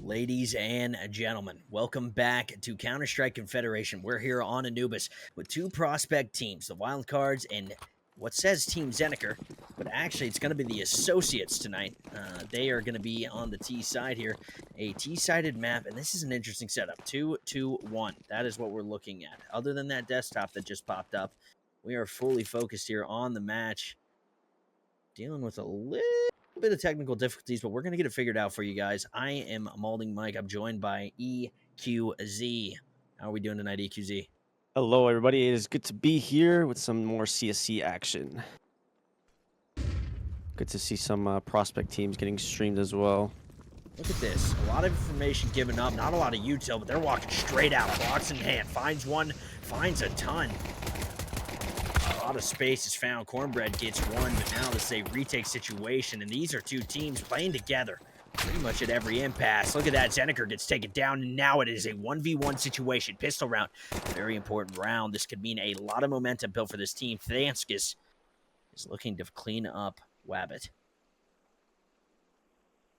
Ladies and gentlemen, welcome back to Counter-Strike Confederation. We're here on Anubis with two prospect teams, the Wildcards and what says Team Zeneker, but actually it's going to be the Associates tonight. They are going to be on the T side here, a T-sided map, and this is an interesting setup, 2-2-1. That is what we're looking at. Other than that desktop that just popped up, we are fully focused here on the match, dealing with a little bit of technical difficulties, but we're going to get it figured out for you guys. I am MaldingMike. I'm joined by EQZ. How are we doing tonight, EQZ? Hello, everybody. It is good to be here with some more CSC action. Good to see some prospect teams getting streamed as well. Look at this. A lot of information given up. Not a lot of util, but they're walking straight out. Blocks in hand. Finds one. Finds a ton. A lot of space is found. Cornbread gets one, but now this is a retake situation, and these are two teams playing together pretty much at every impasse. Look at that. Zeneker gets taken down, and now it is a 1v1 situation. Pistol round. Very important round. This could mean a lot of momentum built for this team. Thanskis is looking to clean up Wabbit.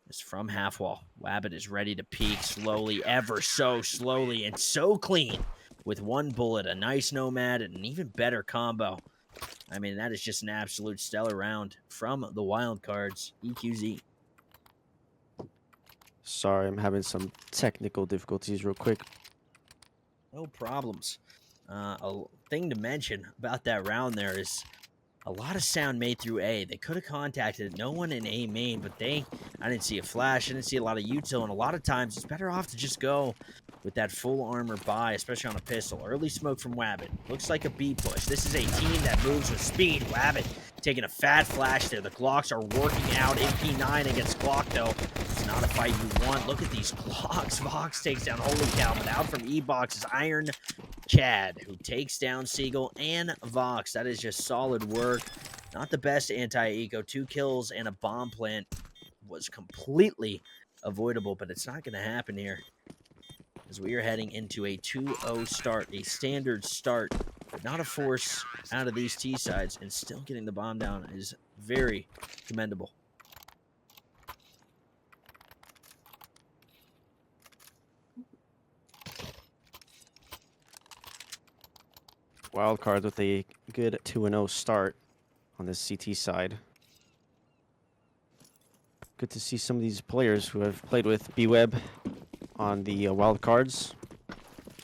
It's from half wall. Wabbit is ready to peek slowly, ever so slowly, and so clean with one bullet. A nice nomad and an even better combo. I mean, that is just an absolute stellar round from the Wildcards. EQZ. Sorry, I'm having some technical difficulties real quick. No problems. A thing to mention about that round there is a lot of sound made through A. They could have contacted it. No one in A main, but I didn't see a flash. I didn't see a lot of util, and a lot of times it's better off to just go with that full armor buy, especially on a pistol. Early smoke from Wabbit. Looks like a B push. This is a team that moves with speed. Wabbit taking a fat flash there. The Glocks are working out. MP9 against Glock, though. It's not a fight you want. Look at these Glocks. Vox takes down Holy Cow, but out from E-Box is Iron Chad, who takes down Seagull and Vox. That is just solid work. Not the best anti-eco. 2 kills and a bomb plant was completely avoidable, but it's not going to happen here, as we are heading into a 2-0 start, a standard start, but not a force out of these T sides, and still getting the bomb down is very commendable. Wildcard with a good 2-0 start on this CT side. Good to see some of these players who have played with B-Web on the Wildcards.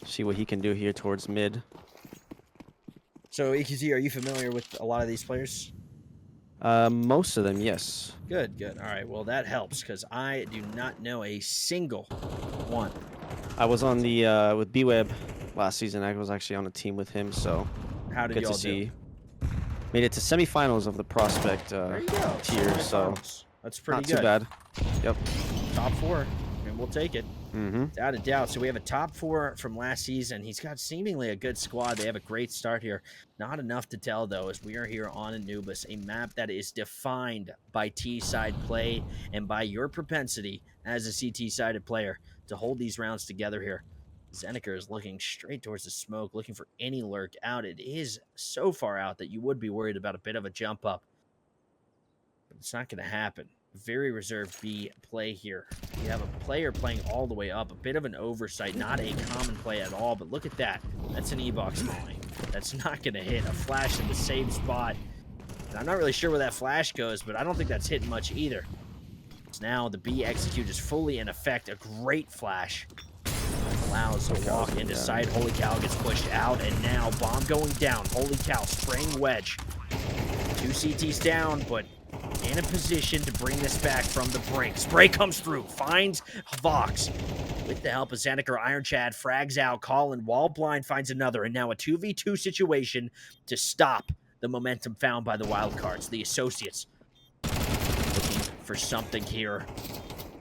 See what he can do here towards mid. So, EQZ, are you familiar with a lot of these players? Most of them, yes. Good, good. All right, well, that helps, because I do not know a single one. I was on the with B-Web last season. I was actually on a team with him, so How did good y'all to see. do? Made it to semifinals of the prospect There you go. tier, so that's pretty not good. too bad. Yep. Top 4, and we'll take it. Mm-hmm. Without a doubt. So we have a top 4 from last season. He's got seemingly a good squad. They have a great start here. Not enough to tell, though, as we are here on Anubis, a map that is defined by T-side play and by your propensity as a CT-sided player to hold these rounds together here. Zeneker is looking straight towards the smoke, looking for any lurk out. It is so far out that you would be worried about a bit of a jump up, but it's not going to happen. Very reserved B play here. You have a player playing all the way up. A bit of an oversight. Not a common play at all, but look at that. That's an E-Box molly. That's not going to hit. A flash in the same spot. And I'm not really sure where that flash goes, but I don't think that's hitting much either. So now the B execute is fully in effect. A great flash. Allows to walk into sight. Holy Cow gets pushed out, and now bomb going down. Holy Cow spraying wedge. 2 CTs down, but in a position to bring this back from the brink. Spray comes through, finds Vox. With the help of Zeneker, Iron Chad frags out. Colin, wall blind, finds another, and now a 2v2 situation to stop the momentum found by the Wildcards. The Associates looking for something here.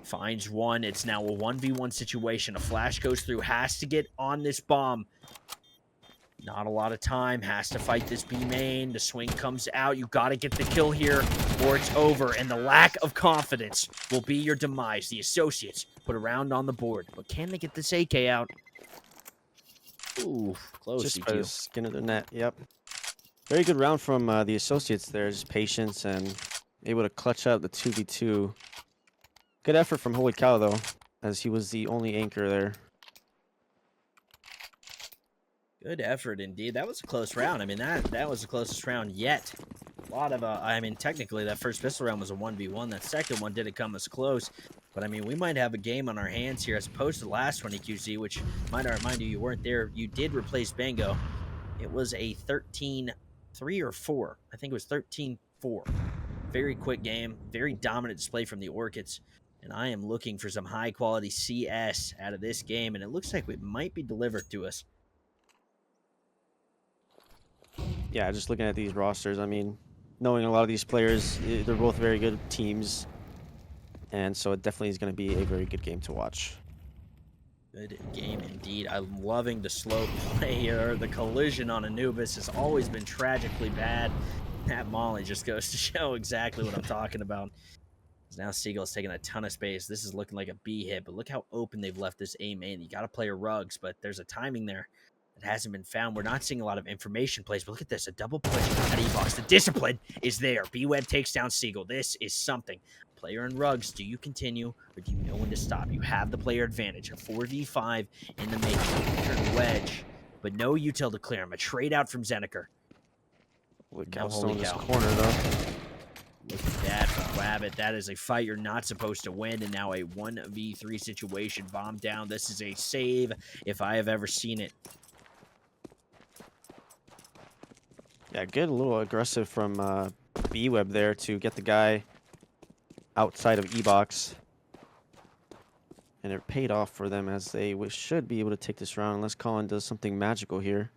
Finds one. It's now a 1v1 situation. A flash goes through, has to get on this bomb. Not a lot of time. Has to fight this B main. The swing comes out. You got to get the kill here or it's over. And the lack of confidence will be your demise. The Associates put a round on the board. But can they get this AK out? Ooh, close. Just by the skin of the net. Yep. Very good round from the Associates there. Just patience and able to clutch out the 2v2. Good effort from Holy Cow, though. as he was the only anchor there. Good effort indeed. That was a close round. I mean, that was the closest round yet. A lot of, I mean, technically that first pistol round was a 1v1. That second one didn't come as close. But, I mean, we might have a game on our hands here as opposed to the last one, EQZ, which, might I remind you, you weren't there. You did replace Bango. It was a 13-3 or 4. I think it was 13-4. Very quick game. Very dominant display from the Orchids. And I am looking for some high-quality CS out of this game, and it looks like it might be delivered to us. Yeah, just looking at these rosters, I mean, knowing a lot of these players, they're both very good teams. And so it definitely is going to be a very good game to watch. Good game indeed. I'm loving the slow play here. The collision on Anubis has always been tragically bad. That Molly just goes to show exactly what I'm talking about. Now Seagull's taking a ton of space. This is looking like a B hit, but look how open they've left this A main. You got to play your rugs, but there's a timing there that hasn't been found. We're not seeing a lot of information plays, but look at this. A double push at E-Box. The discipline is there. B-Web takes down Seagull. This is something. Player and rugs, do you continue or do you know when to stop? You have the player advantage. A 4v5 in the making. Turn wedge, but no util to clear him. A trade out from Zeneker. Look Now, out holy in this cow. corner, though. Look at that from Wabbit. That is a fight you're not supposed to win, and now a 1v3 situation. Bomb down. This is a save if I have ever seen it. Yeah, good, a little aggressive from B-Web there to get the guy outside of E-Box. And it paid off for them as they should be able to take this round unless Colin does something magical here.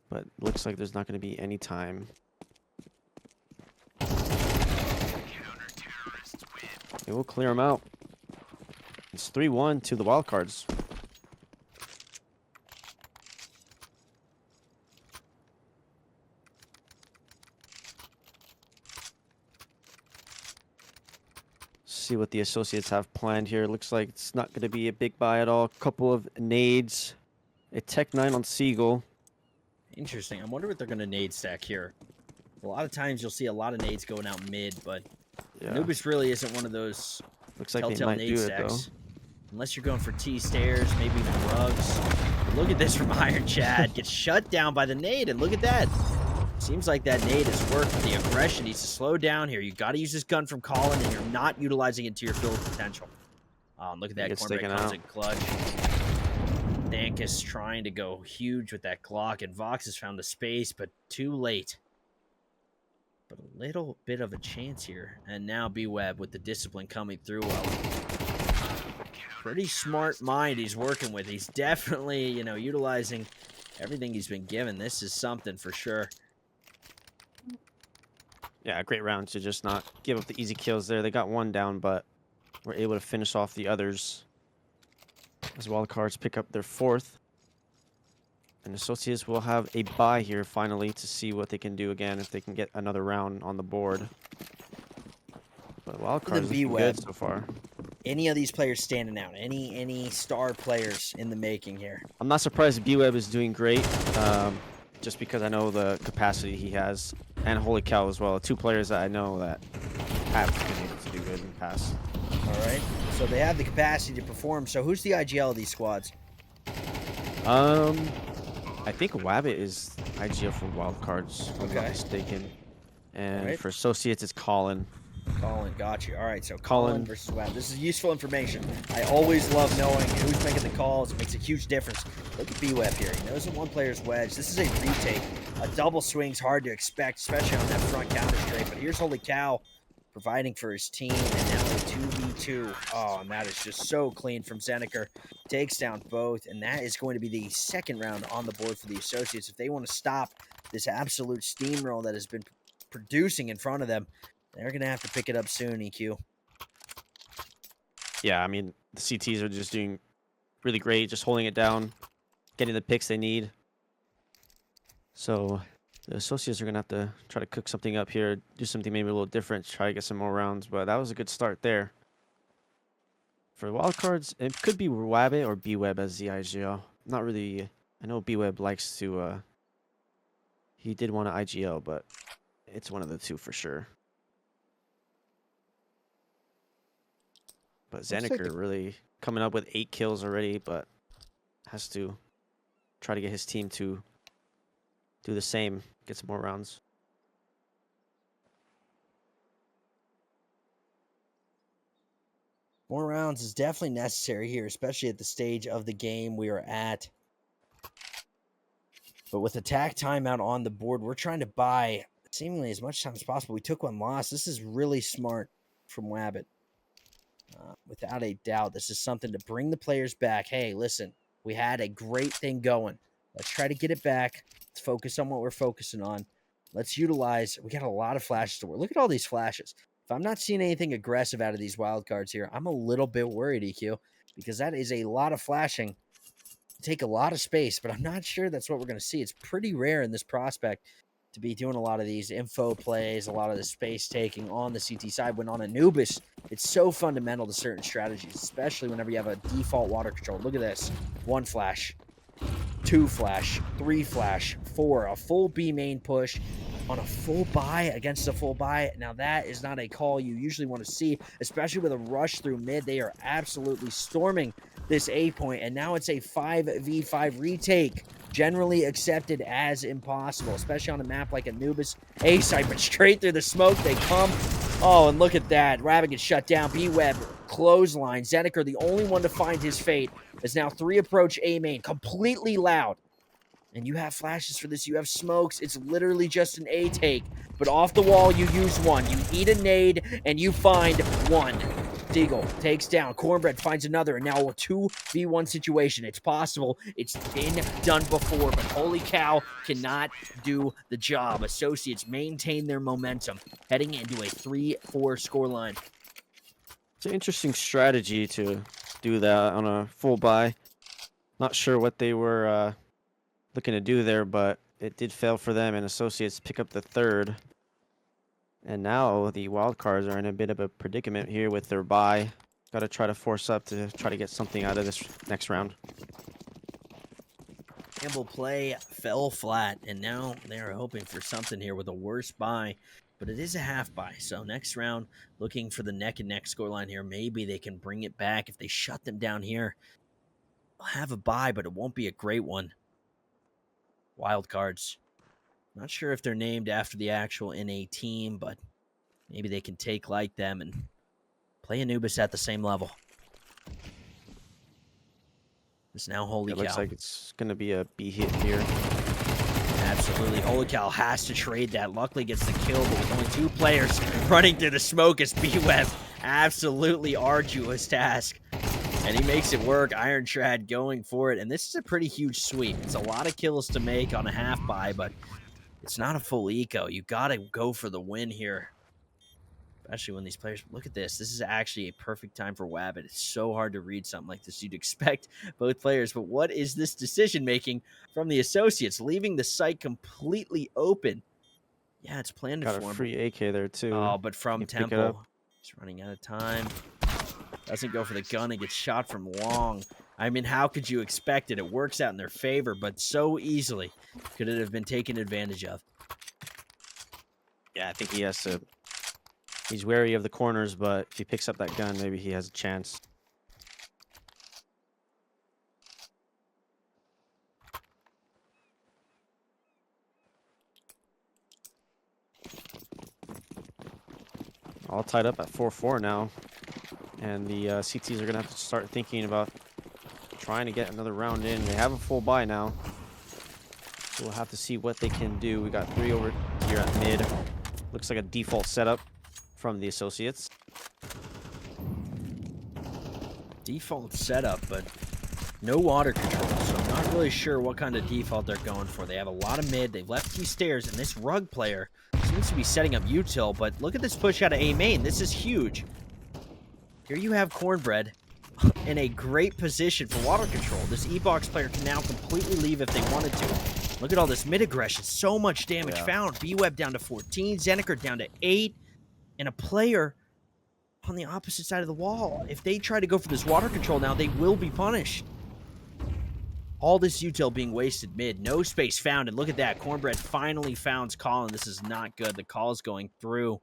But looks like there's not going to be any time. It will clear him out. It's 3-1 to the Wildcards. See what the Associates have planned here. Looks like it's not going to be a big buy at all. A couple of nades. A Tech 9 on Seagull. Interesting. I wonder what they're going to nade stack here. A lot of times you'll see a lot of nades going out mid, but Anubis really isn't one of those looks like they telltale might nade do it, though. stacks. Unless you're going for T-stairs, maybe even rugs. But look at this from Iron Chad. Gets shut down by the nade, and look at that. Seems like that nade has worked, but the aggression needs to slow down here. You got to use this gun from Colin, and you're not utilizing it to your full potential. Look at that. Cornbread comes in clutch. Thankus trying to go huge with that Glock, and Vox has found the space, but too late. But a little bit of a chance here. And now B-Web with the discipline coming through. Pretty smart mind he's working with. He's definitely, utilizing everything he's been given. This is something for sure. Yeah, a great round to just not give up the easy kills there. They got one down, but were able to finish off the others. As Wildcards pick up their fourth. And Associates will have a bye here finally to see what they can do again if they can get another round on the board. But Wildcards looking good so far. Any of these players standing out? Any star players in the making here? I'm not surprised B-Web is doing great. Just because I know the capacity he has. And Holy Cow as well. Two players that I know that have been able to do good in the past. All right. So they have the capacity to perform. So who's the IGL of these squads? I think Wabbit is IGL for Wildcards, if I'm not mistaken. And for Associates, it's Colin. Colin, got you. All right, so Colin versus Wabbit. This is useful information. I always love knowing who's making the calls. It makes a huge difference. Look at B-Web here. He knows that one player's wedge. This is a retake. A double swing's hard to expect, especially on that front counter straight. But here's Holy Cow providing for his team, and now a 2v2. Oh, and that is just so clean from Zeneker. Takes down both, and that is going to be the second round on the board for the Associates. If they want to stop this absolute steamroll that has been producing in front of them, they're going to have to pick it up soon, EQ. Yeah, I mean, the CTs are just doing really great, just holding it down, getting the picks they need. So the Associates are going to have to try to cook something up here, do something maybe a little different, try to get some more rounds. But that was a good start there. For the Wildcards, it could be Wabbit or B-Web as the IGL. Not really. I know B-Web likes to. He did want an IGL, but it's one of the two for sure. But Looks like Zeneker really coming up with 8 kills already, but has to try to get his team to do the same, get some more rounds. More rounds is definitely necessary here, especially at the stage of the game we are at. But with attack timeout on the board, we're trying to buy seemingly as much time as possible. We took one loss. This is really smart from Wabbit. Without a doubt, this is something to bring the players back. Hey, listen, we had a great thing going. Let's try to get it back. Let's focus on what we're focusing on. Let's utilize. We got a lot of flashes to work. Look at all these flashes. If I'm not seeing anything aggressive out of these wild cards here, I'm a little bit worried, EQ, because that is a lot of flashing. Take a lot of space, but I'm not sure that's what we're going to see. It's pretty rare in this prospect to be doing a lot of these info plays, a lot of the space taking on the CT side. When on Anubis, it's so fundamental to certain strategies, especially whenever you have a default water control. Look at this. 1 flash, 2 flash, 3 flash, 4, a full B main push on a full buy against a full buy. Now that is not a call you usually want to see, especially with a rush through mid. They are absolutely storming this A point, and now it's a 5v5 retake, generally accepted as impossible, especially on a map like Anubis. A side, but straight through the smoke they come. Oh, and look at that. Rabbit gets shut down. B-Web, clothesline. Zeneker, the only one to find his fate, is now 3 approach A main, completely loud. And you have flashes for this. You have smokes. It's literally just an A take. But off the wall, you use 1. You eat a nade, and you find 1. Deagle takes down. Cornbread finds another, and now a 2v1 situation. It's possible. It's been done before, but holy cow, cannot do the job. Associates maintain their momentum, heading into a 3-4 scoreline. It's an interesting strategy to do that on a full buy. Not sure what they were looking to do there, but it did fail for them, and Associates pick up the 3rd. And now the wild cards are in a bit of a predicament here with their bye. Got to try to force up to try to get something out of this next round. Campbell play fell flat, and now they're hoping for something here with a worse bye, but it is a half bye. So next round, looking for the neck and neck scoreline here. Maybe they can bring it back. If they shut them down here, they'll have a bye, but it won't be a great one. Wild cards. Not sure if they're named after the actual NA team, but maybe they can take like them and play Anubis at the same level. It's now Holy Cow. It looks like it's going to be a B hit here. Absolutely. Holy Cow has to trade that. Luckily gets the kill, but with only 2 players running through the smoke as B-Web. Absolutely arduous task. And he makes it work. Iron Trad going for it. And this is a pretty huge sweep. It's a lot of kills to make on a half buy, but it's not a full eco. You got to go for the win here. Especially when these players... Look at this. This is actually a perfect time for Wabbit. It's so hard to read something like this. You'd expect both players. But what is this decision-making from the Associates? Leaving the site completely open. Yeah, it's planned Got for him. a free AK there, too. Oh, but from Temple. He's running out of time. Doesn't go for the gun and gets shot from long. I mean, how could you expect it? It works out in their favor, but so easily could it have been taken advantage of. Yeah, I think he has to... He's wary of the corners, but if he picks up that gun, maybe he has a chance. All tied up at 4-4 now. And the CTs are going to have to start thinking about trying to get another round in. They have a full buy now. So we'll have to see what they can do. We got 3 over here at mid. Looks like a default setup from the Associates. Default setup, but no water control, so I'm not really sure what kind of default they're going for. They have a lot of mid. They've left 2 stairs, and this rug player seems to be setting up util, but look at this push out of A main. This is huge. Here you have Cornbread in a great position for water control. This E-Box player can now completely leave if they wanted to. Look at all this mid aggression. So much damage found. B-Web down to 14. Zeneker down to 8. And a player on the opposite side of the wall. If they try to go for this water control now, they will be punished. All this util being wasted mid. No space found. And look at that. Cornbread finally founds Colin. This is not good. The call is going through.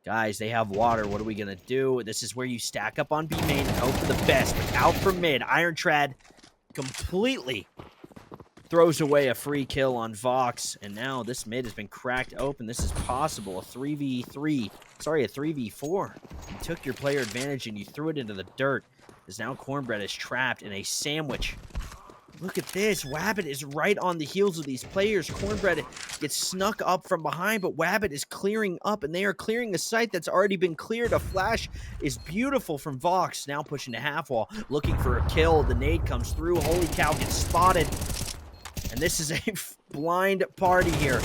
Guys, they have water. What are we going to do? This is where you stack up on B main and hope for the best. But out from mid, Irontrad completely throws away a free kill on Vox. And now this mid has been cracked open. This is possible. A 3v3. Sorry, a 3v4. You took your player advantage and you threw it into the dirt. As now Cornbread is trapped in a sandwich. Look at this. Wabbit is right on the heels of these players. Cornbread gets snuck up from behind, but Wabbit is clearing up, and they are clearing a site that's already been cleared. A flash is beautiful from Vox. Now pushing to half wall, looking for a kill. The nade comes through. Holy cow, gets spotted. And this is a blind party here.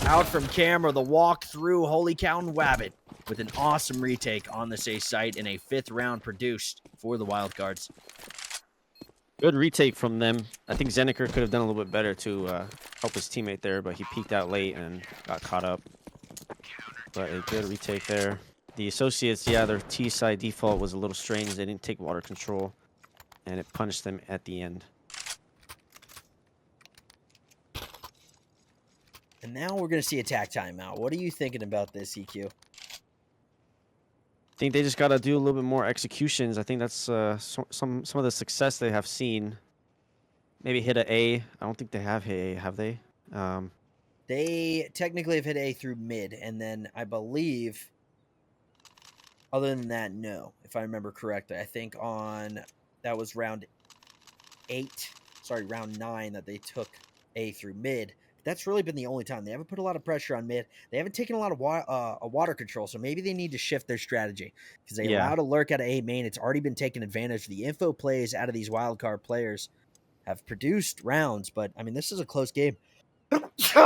Out from camera, the walk through Holy Cow and Wabbit with an awesome retake on this A site in a 5th round produced for the Wildcards. Good retake from them. I think Zeneker could have done a little bit better to help his teammate there, but he peeked out late and got caught up. But a good retake there. The Associates, yeah, their T side default was a little strange. They didn't take water control, and it punished them at the end. And now we're going to see attack timeout. What are you thinking about this, EQ? I think they just got to do a little bit more executions. I think that's some of the success they have seen. Maybe hit an A. I don't think they have hit A, have they? They technically have hit A through mid, and then I believe, other than that, no. If I remember correctly, I think that was round 9 that they took A through mid. That's really been the only time. They haven't put a lot of pressure on mid. They haven't taken a lot of water control, so maybe they need to shift their strategy because they allowed a lurk out of A main. It's already been taken advantage. The info plays out of these wildcard players have produced rounds, but, I mean, this is a close game. My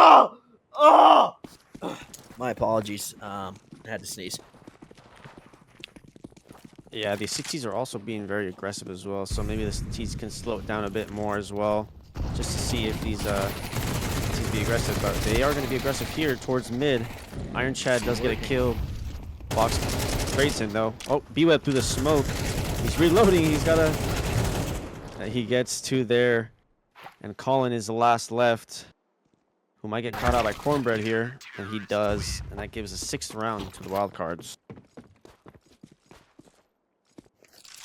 apologies. I had to sneeze. Yeah, the CTs are also being very aggressive as well, so maybe the CTs can slow it down a bit more as well, just to see if these be aggressive, but they are going to be aggressive here towards mid. Iron Chad does get a kill. Box trades him though. Oh, B-Web through the smoke. He's reloading. He's got a... he gets to there, and Colin is the last left, who might get caught out by Cornbread here, and he does, and that gives a 6th round to the Wildcards.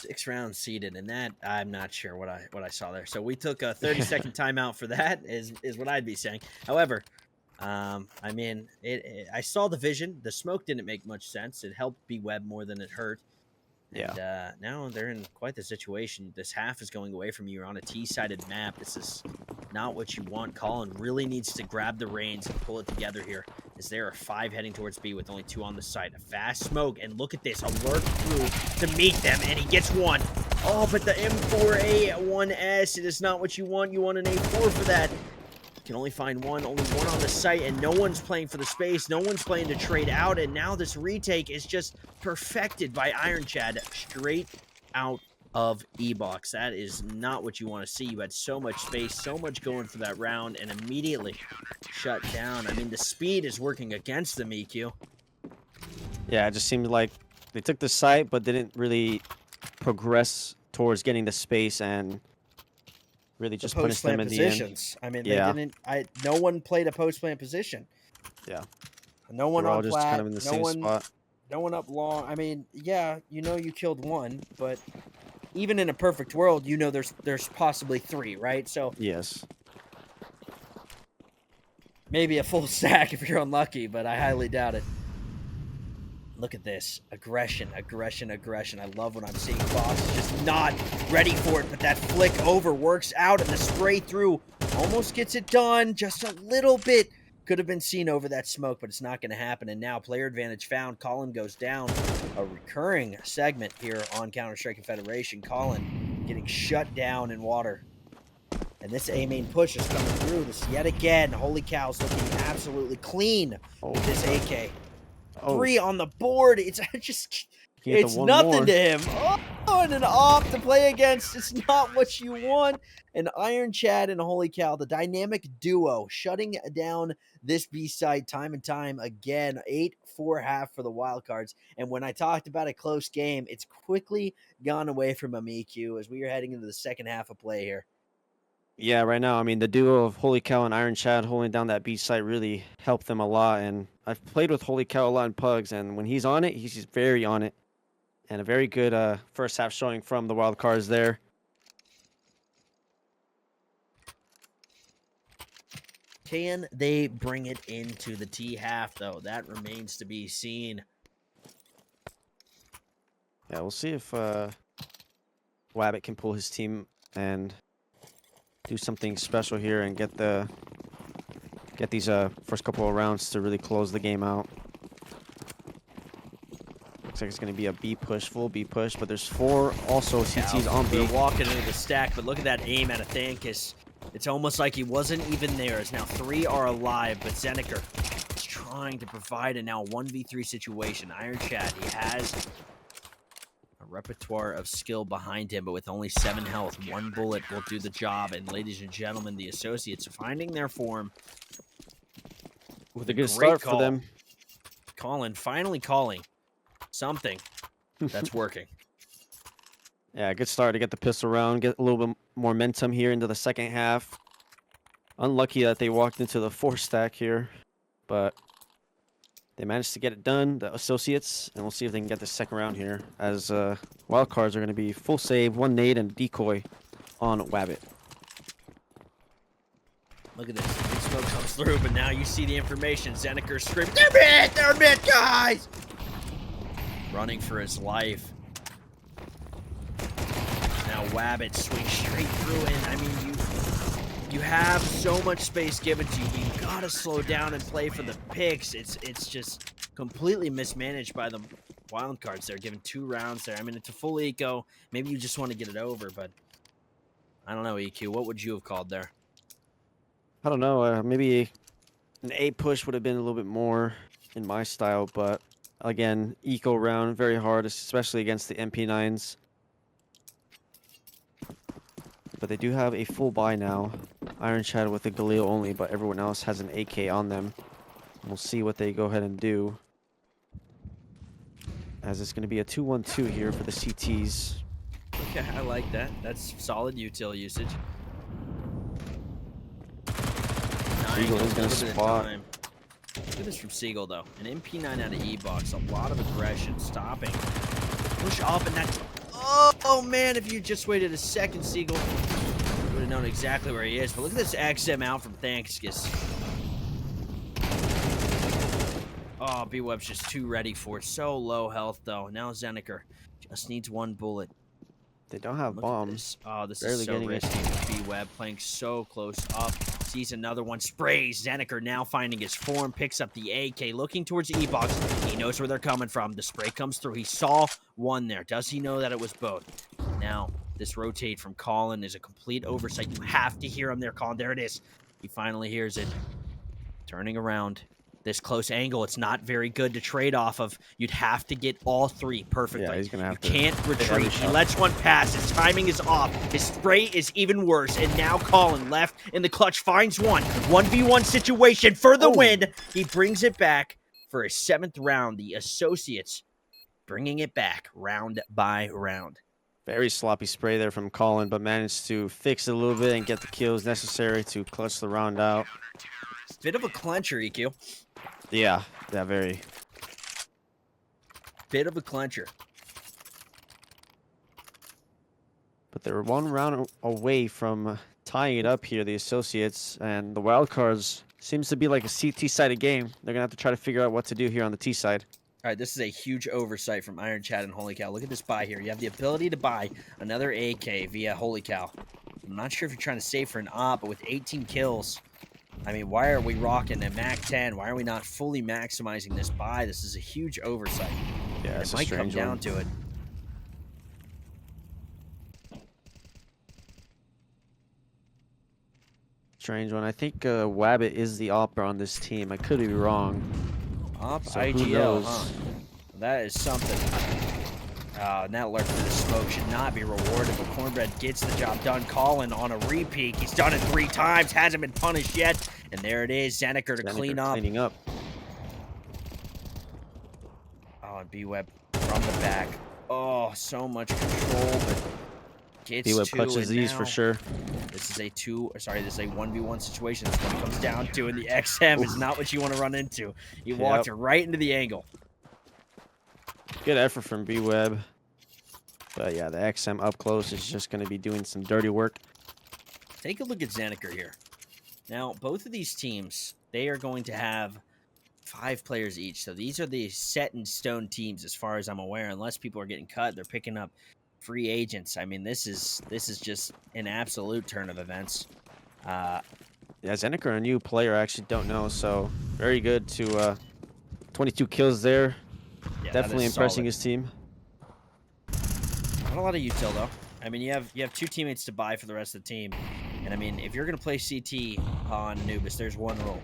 6 rounds seeded, and that I'm not sure what I saw there. So we took a 30-second timeout for that. Is what I'd be saying. However, I mean, I saw the vision. The smoke didn't make much sense. It helped B-Web more than it hurt. And now they're in quite the situation. This half is going away from you. You're on a T-sided map. This is not what you want. Colin really needs to grab the reins and pull it together here, as there are 5 heading towards B with only 2 on the site. A fast smoke, and look at this. A lurk through to meet them, and he gets one. Oh, but the M4A1S, it is not what you want. You want an A4 for that. You can only find one, only one on the site, and no one's playing for the space. No one's playing to trade out, and now this retake is just perfected by Iron Chad straight out of E-Box. That is not what you want to see. You had so much space, so much going for that round, and immediately shut down. I mean, the speed is working against them, EQ. Yeah, it just seemed like they took the site, but didn't really progress towards getting the space and really just punished them in the end. I mean, they didn't. No one played a post plant position. Yeah. No one on just flat. kind of in the same spot. No one up long. I mean, yeah, you know you killed one, but even in a perfect world, you know there's possibly 3, right? So yes, maybe a full stack if you're unlucky, but I highly doubt it. Look at this. Aggression, aggression, aggression. I love what I'm seeing. Boss is just not ready for it, but that flick over works out, and the spray through almost gets it done. Just a little bit. Could have been seen over that smoke, but it's not going to happen. And now player advantage found. Colin goes down. A recurring segment here on Counter-Strike Confederation. Colin getting shut down in water. And this A main push is coming through. This yet again. Holy cow's looking absolutely clean with this AK. 3 on the board. It's just, it's nothing to him. Oh, and an off to play against. It's not what you want. And Iron Chad and Holy Cow, the dynamic duo, shutting down this B side time and time again. 8-4 half for the Wildcards. And when I talked about a close game, it's quickly gone away from them, EQ, as we are heading into the second half of play here. Yeah, right now, I mean, the duo of Holy Cow and Iron Chad holding down that B site really helped them a lot. And I've played with Holy Cow a lot in Pugs, and when he's on it, he's just very on it. And a very good first half showing from the wild cards there. Can they bring it into the T half, though? That remains to be seen. Yeah, we'll see if Wabbit can pull his team and do something special here and get these first couple of rounds to really close the game out. Looks like it's going to be a B push, full B push, but there's 4 also CTs on B. They're walking into the stack, but look at that aim out of Thankus. It's almost like he wasn't even there. As now 3 are alive, but Zeneker is trying to provide a now 1v3 situation. Iron Chad, he has a repertoire of skill behind him, but with only 7 health, 1 bullet will do the job. And ladies and gentlemen, the Associates finding their form with a good start for them. Colin finally calling something that's working. Yeah, good start to get the pistol round, get a little bit more momentum here into the second half. Unlucky that they walked into the 4 stack here, but they managed to get it done, the Associates, and we'll see if they can get the second round here, as wild cards are going to be full save, 1 nade, and decoy on Wabbit. Look at this. The smoke comes through, but now you see the information. Zeneker screaming, they're mid, guys! Running for his life. Now Wabbit swings straight through, and I mean, you have so much space given to you. You gotta slow down and play for the picks. It's just completely mismanaged by the wild cards. They're given 2 rounds there. I mean, it's a full eco. Maybe you just want to get it over, but I don't know, EQ. What would you have called there? I don't know. Maybe an A push would have been a little bit more in my style, but again, eco round, very hard, especially against the MP9s. But they do have a full buy now. Iron Chad with the Galil only, but everyone else has an AK on them. We'll see what they go ahead and do, as it's going to be a 2-1-2 here for the CTs. Okay, I like that. That's solid util usage. Seagull is going to spot. Look at this from Seagull, though. An MP9 out of E-Box. A lot of aggression. Stopping. Push off, and that's... Oh, man, if you just waited a second, Seagull, you would have known exactly where he is. But look at this XM out from Thankus. Oh, B-Web's just too ready for it. So low health, though. Now Zeneker just needs 1 bullet. They don't have bombs. Oh, this is so risky. B-Web playing so close up. Sees another one. Sprays. Zeneker now finding his form. Picks up the AK. Looking towards E-Box. He knows where they're coming from. The spray comes through. He saw one there. Does he know that it was both? Now, this rotate from Colin is a complete oversight. You have to hear him there, Colin. There it is. He finally hears it. Turning around. This close angle, it's not very good to trade off of. You'd have to get all 3 perfectly. Yeah, he's gonna have you can't retreat. He lets one pass. His timing is off. His spray is even worse. And now Colin left in the clutch finds one. 1v1 situation for the win. He brings it back for his 7th round. The Associates bringing it back round by round. Very sloppy spray there from Colin, but managed to fix it a little bit and get the kills necessary to clutch the round out. Bit of a clencher, EQ. Yeah, very. Bit of a clencher. But they were 1 round away from tying it up here, the Associates, and the wildcards seems to be like a CT-sided game. They're going to have to try to figure out what to do here on the T side. All right, this is a huge oversight from Iron Chad and Holy Cow. Look at this buy here. You have the ability to buy another AK via Holy Cow. I'm not sure if you're trying to save for an op, but with 18 kills... I mean, why are we rocking a Mac 10? Why are we not fully maximizing this buy? This is a huge oversight. Yeah, it might come down to it. Strange one. I think Wabbit is the opera on this team. I could be wrong. Op so IGL, huh? That is something. And that lurk for the smoke should not be rewarded, but Cornbread gets the job done. Colin on a repeat. He's done it 3 times, hasn't been punished yet. And there it is, Zeneker to clean up. Cleaning up. Oh, and B-Web from the back. Oh, so much control, but Gets B-Web 2, clutches and these for now sure. this is a 1v1 situation. That's what it comes down to, and the XM is Oof. not what you want to run into. He Yep. walked right into the angle. Good effort from B-Web. But yeah, the XM up close is just going to be doing some dirty work. Take a look at Zeniker here. Now, both of these teams, they are going to have 5 players each. So these are the set in stone teams as far as I'm aware. Unless people are getting cut, they're picking up free agents. I mean, this is just an absolute turn of events. Yeah, Zeniker, a new player, I actually don't know. So very good to 22 kills there. Yeah, Definitely impressing solid. his team. Not a lot of util though. I mean, you have 2 teammates to buy for the rest of the team. And I mean, if you're gonna play CT on Anubis, there's one rule: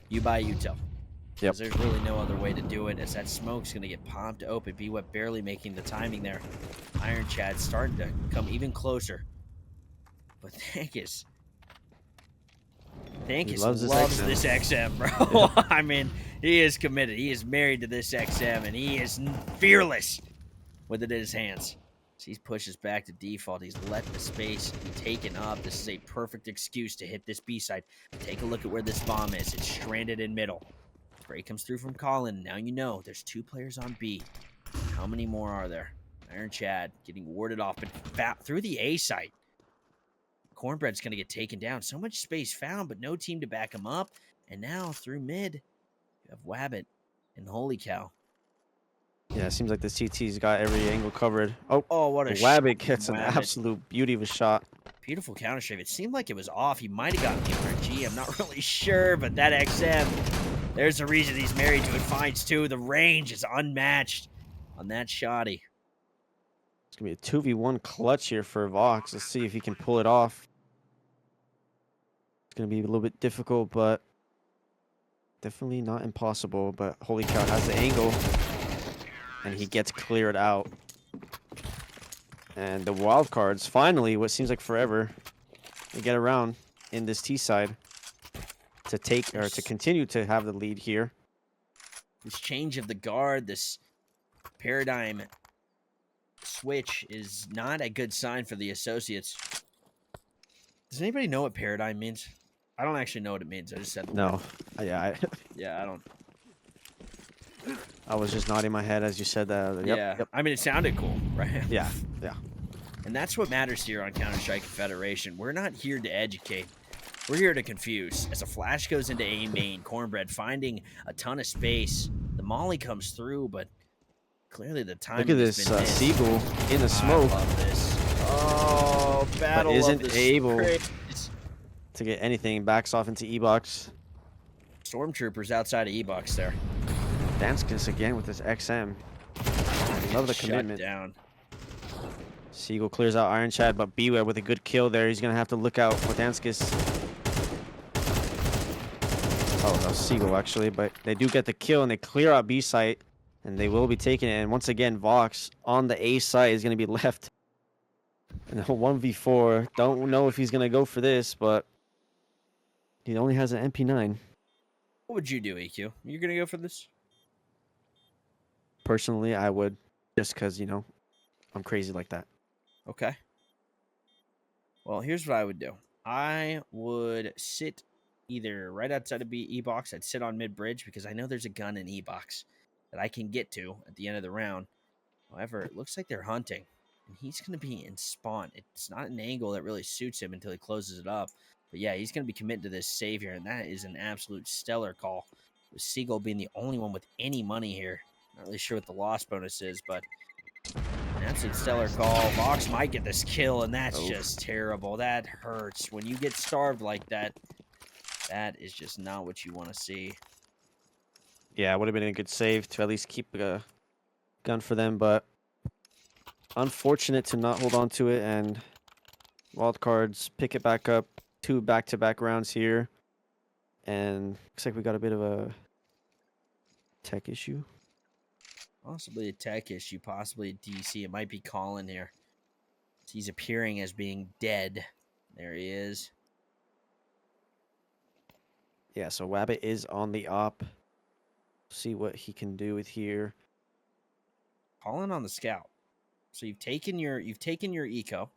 you buy util. Yep. Because there's really no other way to do it, as that smoke's going to get popped open. B-Web barely making the timing there. Iron Chad starting to come even closer. But Thankus loves this XM. XM, bro. I mean, he is committed. He is married to this XM, and he is fearless with it in his hands. So he pushes back to default. He's let the space be taken up. This is a perfect excuse to hit this B side. Take a look at where this bomb is. It's stranded in middle. Spray comes through from Colin. Now you know there's 2 players on B. How many more are there? Iron Chad getting warded off, but through the A site. Cornbread's going to get taken down. So much space found, but no team to back him up. And now through mid, you have Wabbit and Holy Cow. Yeah, it seems like the CT's got every angle covered. Oh, what a Wabbit shot gets from an Wabbit. absolute beauty of a shot. Beautiful counter strafe. It seemed like it was off. He might have gotten the RNG. I'm not really sure, but that XM, there's a reason he's married to it. Finds 2. The range is unmatched on that shotty. It's going to be a 2v1 clutch here for Vox. Let's see if he can pull it off. It's going to be a little bit difficult, but definitely not impossible. But Holy Cow has the angle, and he gets cleared out. And the wild cards, finally, what seems like forever, they get around in this T side to take or to continue to have the lead here. This change of the guard, this paradigm switch is not a good sign for the associates. Does anybody know what paradigm means? I don't actually know what it means. I just said the No. word. Yeah, Yeah, I don't. I was just nodding my head as you said that. Yep, Yeah. yep. I mean, it sounded cool, right? Yeah. And that's what matters here on Counter-Strike Confederation. We're not here to educate. We're here to confuse. As a flash goes into A main, Cornbread finding a ton of space. The molly comes through, but clearly the timing Look at this Seagull in the smoke. I love this. Oh, battle but isn't of the able sprays. to get anything. Backs off into E-Box. Stormtroopers outside of E-Box there. Danskis again with this XM. Love the commitment. Shut down. Seagull clears out Iron Chad, but B-Web with a good kill there. He's going to have to look out for Danskis. Oh, that was Seagull, actually. But they do get the kill, and they clear out B site, and they will be taking it. And once again, Vox on the A site is going to be left. And 1v4. Don't know if he's going to go for this, but he only has an MP9. What would you do, EQ? You're going to go for this? Personally, I would. Just because, you know, I'm crazy like that. Okay. Well, here's what I would do. I would sit either right outside of E-Box. I'd sit on mid-bridge because I know there's a gun in E-Box that I can get to at the end of the round. However, it looks like they're hunting, and he's going to be in spawn. It's not an angle that really suits him until he closes it up. But yeah, he's going to be committed to this save here, and that is an absolute stellar call. With Seagull being the only one with any money here. Not really sure what the loss bonus is, but that's a stellar call. Vox might get this kill, and that's just terrible. That hurts. When you get starved like that, that is just not what you want to see. Yeah, it would have been a good save to at least keep a gun for them, but unfortunate to not hold on to it, and wildcards pick it back up. 2 back-to-back rounds here, and looks like we got a bit of a tech issue. Possibly a tech issue, possibly a DC. It might be Colin here. He's appearing as being dead. There he is. Yeah, so Wabbit is on the op. See what he can do with here. Colin on the scout. So you've taken your eco.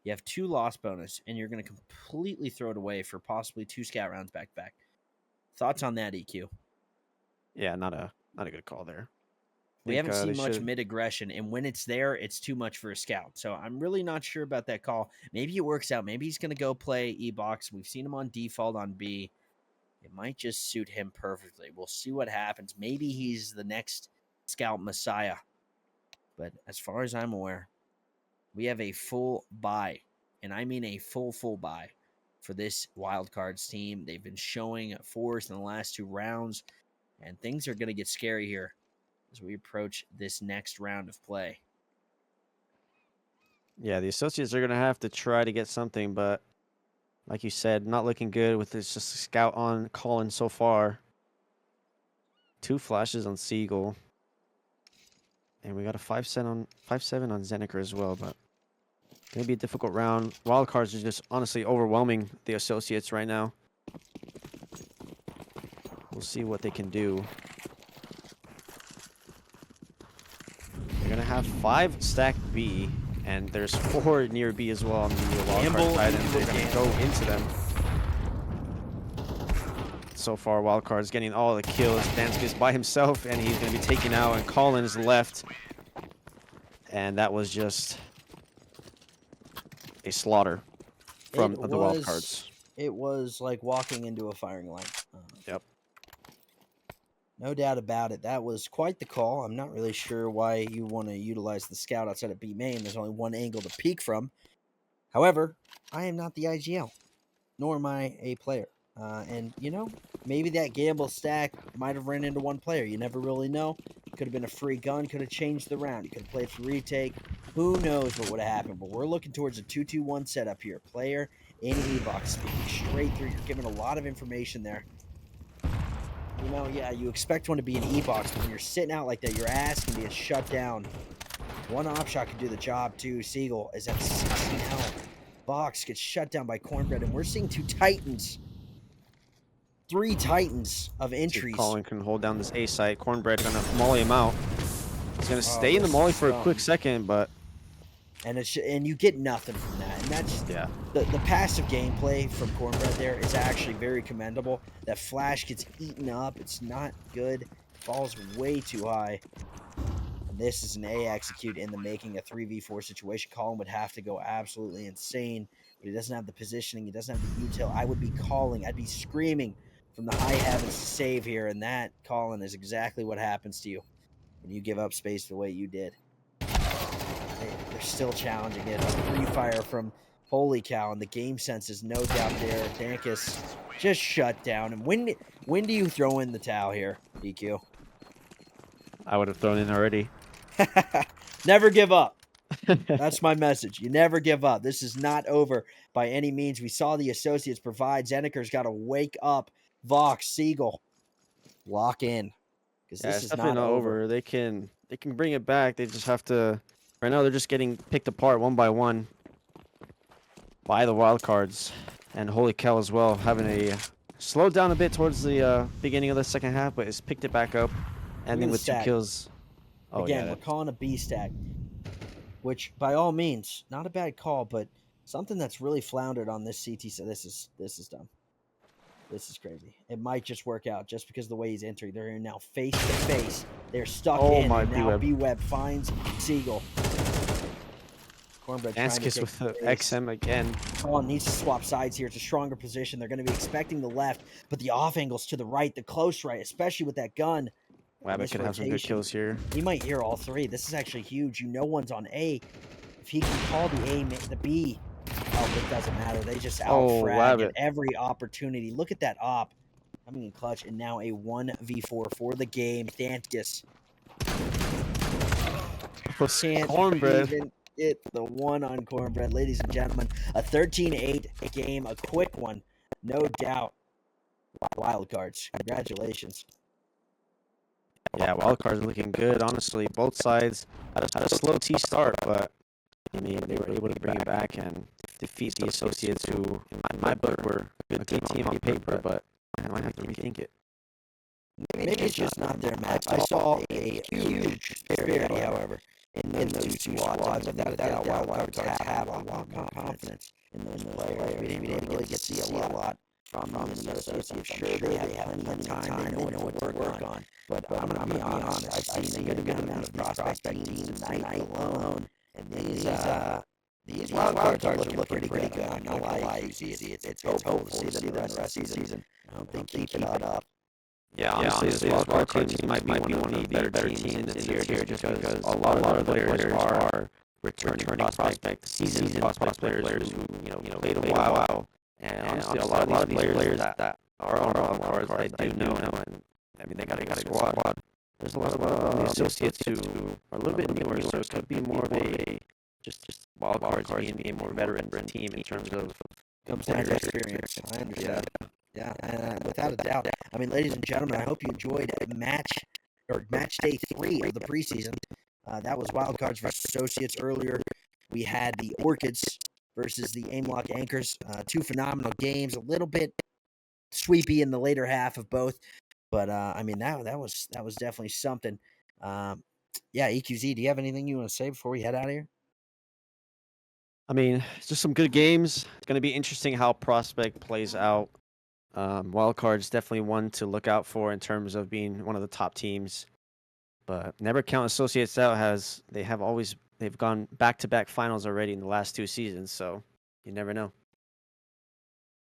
You have 2 loss bonus, and you're going to completely throw it away for possibly 2 scout rounds back to back. Thoughts on that, EQ? Yeah, not a good call there. We haven't they seen much should. mid aggression, and when it's there, it's too much for a scout. So I'm really not sure about that call. Maybe it works out. Maybe he's going to go play E-Box. We've seen him on default on B. It might just suit him perfectly. We'll see what happens. Maybe he's the next scout messiah. But as far as I'm aware, we have a full buy, and I mean a full buy for this wildcards team. They've been showing force in the last 2 rounds, and things are going to get scary here as we approach this next round of play. Yeah, the associates are gonna have to try to get something, but like you said, not looking good with this just scout on calling so far. 2 flashes on Seagull. And we got a 5-7 on Zeniker as well, but gonna be a difficult round. Wildcards are just honestly overwhelming the associates right now. We'll see what they can do. They're gonna have 5 stacked B, and there's 4 near B as well on the wildcard side, and they're gonna go into them. So far, wildcard's getting all the kills. Danskis by himself, and he's gonna be taken out, and Colin is left. And that was just a slaughter from the wildcards. It was like walking into a firing line. Yep. No doubt about it. That was quite the call. I'm not really sure why you want to utilize the scout outside of B main. There's only one angle to peek from. However, I am not the IGL, nor am I a player. And, maybe that gamble stack might have ran into one player. You never really know. Could have been a free gun. Could have changed the round. You could have played for retake. Who knows what would have happened. But we're looking towards a 2-2-1 setup here. Player in E-Box. Speaking straight through. You're giving a lot of information there. You expect one to be an E-Box, but when you're sitting out like that, your ass can be shut down. One op shot can do the job, too. Seagull is at 16 health. Box gets shut down by Cornbread, and we're seeing 2 Titans. 3 Titans of entries. Colin can hold down this A site. Cornbread gonna molly him out. He's gonna stay in the molly for a quick second, but and you get nothing from that. And that's the passive gameplay from Cornbread there is actually very commendable. That flash gets eaten up. It's not good. Falls way too high. And this is an A execute in the making a 3v4 situation. Colin would have to go absolutely insane, but he doesn't have the positioning. He doesn't have the util. I would be calling. I'd be screaming from the high heavens to save here, and that, Colin, is exactly what happens to you when you give up space the way you did. They're still challenging it. Free fire from Holy Cow, and the game sense is no doubt there. Dankus just shut down. And when do you throw in the towel here, EQ? I would have thrown in already. Never give up. That's my message. You never give up. This is not over by any means. We saw the associates provide. Zeniker's got to wake up. Vox, Seagull, lock in, because this is not over. They can bring it back. They just have to. Right now, they're just getting picked apart one by one by the wildcards, and Holy Cow as well, having a slowed down a bit towards the beginning of the second half, but has picked it back up, ending with 2 kills. Again, we're calling a B stack, which by all means, not a bad call, but something that's really floundered on this CT. So this is dumb. This is crazy. It might just work out just because of the way he's entering. They're now face to face. They're stuck in. And now B-Web finds Seagull. Cornbread Danskis with the XM again. Colin needs to swap sides here. It's a stronger position. They're going to be expecting the left, but the off angle's to the right, the close right, especially with that gun. Wabbit could have some good kills here. He might hear all 3. This is actually huge. One's on A. If he can call the B, it doesn't matter. They just out-frag at every opportunity. Look at that op coming in clutch, and now a 1v4 for the game. Dankus can't even get the one on Cornbread. Ladies and gentlemen, a 13-8 game, a quick one, no doubt. Wildcards, congratulations. Yeah, wildcards are looking good, honestly. Both sides had a slow T start, but I mean, they were able to bring it back and defeat the associates who, in my book, were a good team on paper, but I might have to rethink it. Maybe it's just not their map. I saw a huge disparity, however, in those two squads. Without a doubt, wild cards have a lot more confidence in those players. We didn't really get to see a lot from the associates. I'm sure they have plenty of time. They know what to work on. But I'm going to be honest. I've seen a good amount of prospect teams tonight alone, and these wild cards are looking pretty good. I'm not gonna lie, it's hopeful to see them the rest of the season. I hope they keep it up. Yeah, honestly, this wild card team might be one of the better teams in this year, just because a lot of the players are returning prospect season prospect players who played a while, and honestly, a lot of these players that are on wild cards I do know, and I mean they got a squad. There's a lot of the associates who are a little bit newer, so it could be more of a just wild cards being a more veteran team in terms of Comes down to experience. I understand. Yeah, and without a doubt. I mean, ladies and gentlemen, I hope you enjoyed match day 3 of the preseason. That was wild cards versus associates. Earlier, we had the Orchids versus the Aimlock Anchors. Two phenomenal games. A little bit sweepy in the later half of both, but I mean that was definitely something. Yeah, EQZ, do you have anything you want to say before we head out of here? I mean, it's just some good games. It's going to be interesting how prospect plays out. Wild card's definitely one to look out for in terms of being one of the top teams. But never count associates out, they've gone back-to-back finals already in the last 2 seasons, so you never know.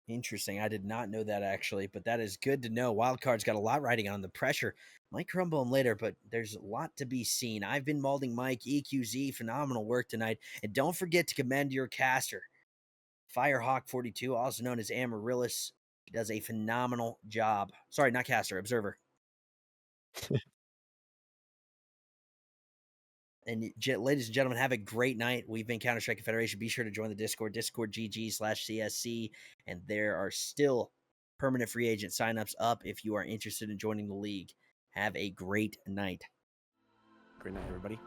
Interesting. I did not know that actually, but that is good to know. Wildcard's got a lot riding on the pressure. Might crumble him later, but there's a lot to be seen. I've been MaldingMike, EQZ, phenomenal work tonight. And don't forget to commend your caster, Firehawk 42, also known as Amaryllis. He does a phenomenal job. Sorry, not caster, observer. And ladies and gentlemen, have a great night. We've been Counter-Strike Confederation. Be sure to join the Discord, discord.gg/CSC. And there are still permanent free agent signups up if you are interested in joining the league. Have a great night. Great night, everybody.